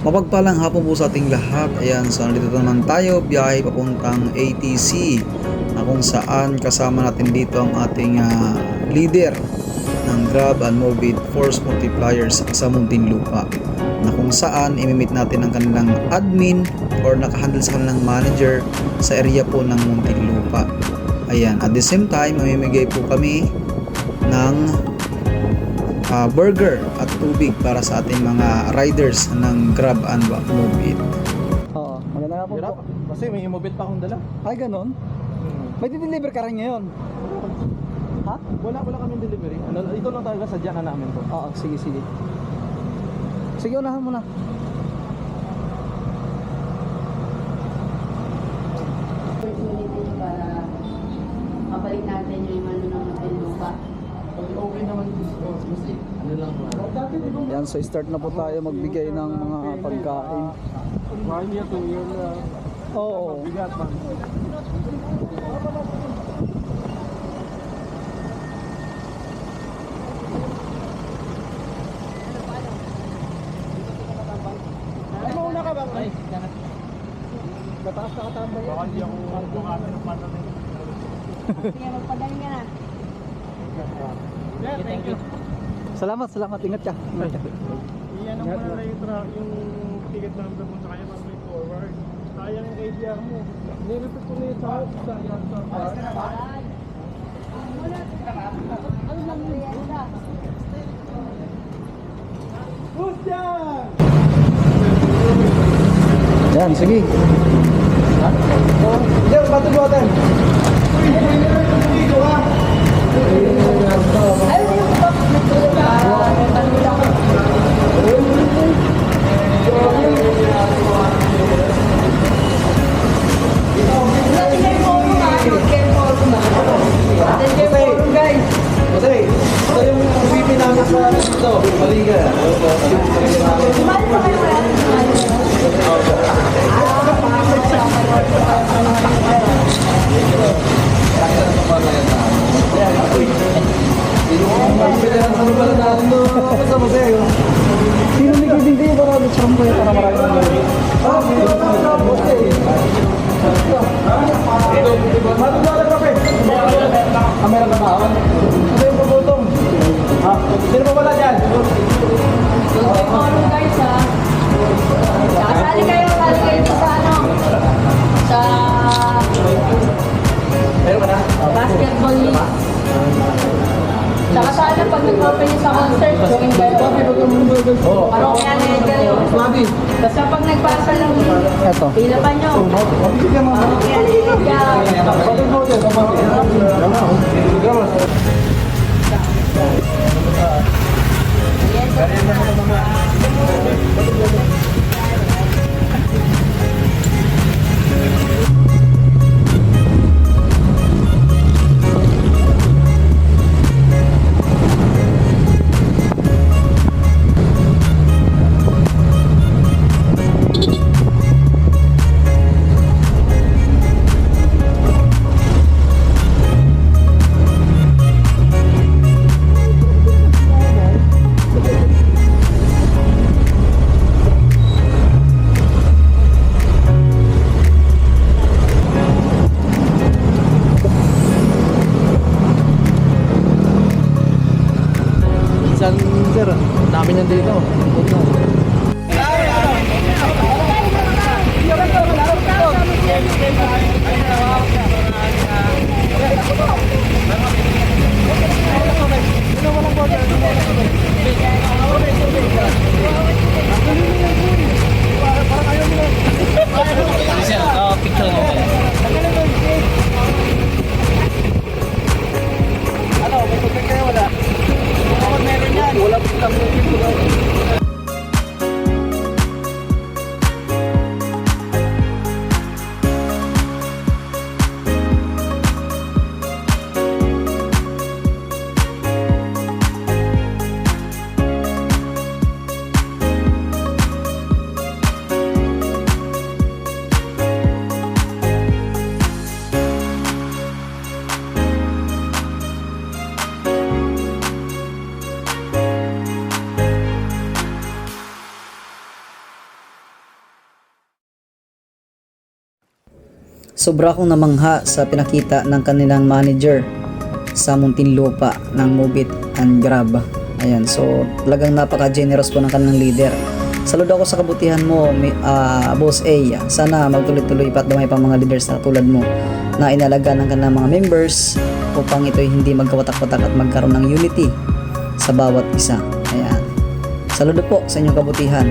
Mapagpalang hapon po sa ating lahat. Ayan, so nandito naman tayo, biyahe papuntang ATC na kung saan kasama natin dito ang ating leader ng Grab and Mobit Force Multipliers sa Muntinlupa, na kung saan imimit natin ang kanilang admin or nakahandle sa kanilang manager sa area po ng Muntinlupa. Ayan, at the same time mamimigay po kami ng burger at tubig para sa ating mga riders ng Grab and Mobit. Oo, maganda nga po. Hirap, kasi may imobit pa akong dala. Ay, ganon? May di-deliver ka rin ngayon? Ha? Wala kaming delivery. Ito lang talaga sadya na namin to. Oo, sige. Sige, unahan mo na. Opportunity para mabalik natin yung ano ng Muntinlupa. Okay naman kasi ano lang ba? Yan, so start na po tayo magbigay ng mga pagkain. 1 year, 2 year na. Oo. Bigat man. Ay, mauna ka bang? Ay, mataas na katambay. Baka hindi ako bukatin ng paano na yun. Sige, magpagaling ka na. Yeah, thank you. Salamat. Ingat ka. Iyan ang muna na yung ticket number mo sa kanya mas may forward. Sayang yung ADR mo. Nireport ko na yung sa Ano lang merienda? Yan, sige. Yan, batu-batan. Kasi, ito yung VP namin sa ito, Maliga. Sino may hindi para mag-sampo yun para marami ng mga. Kamera na ba? Ito yung pagutong. Sino pa wala dyan? Tomorrow guys ha. Sali kayo sa ano? Sa Meron ka na? basketball league. Saka sana pag nag-open yung sa concert, join kayo. Parang kaya kayo. Swabi. Basta pag nagpasa lang, Eto. pila pa nyo. Parang Sobra akong namangha sa pinakita ng kanilang manager sa Muntinlupa ng Move It and Grab. Ayan, so talagang napaka-generous po ng kanilang leader. Saludo ako sa kabutihan mo, Boss A. Sana magtuloy-tuloy pa at dumay pang mga leaders na tulad mo na inalaga ng kanilang mga members upang ito'y hindi magkawatak-watak at magkaroon ng unity sa bawat isa. Ayan. Saludo po sa inyong kabutihan.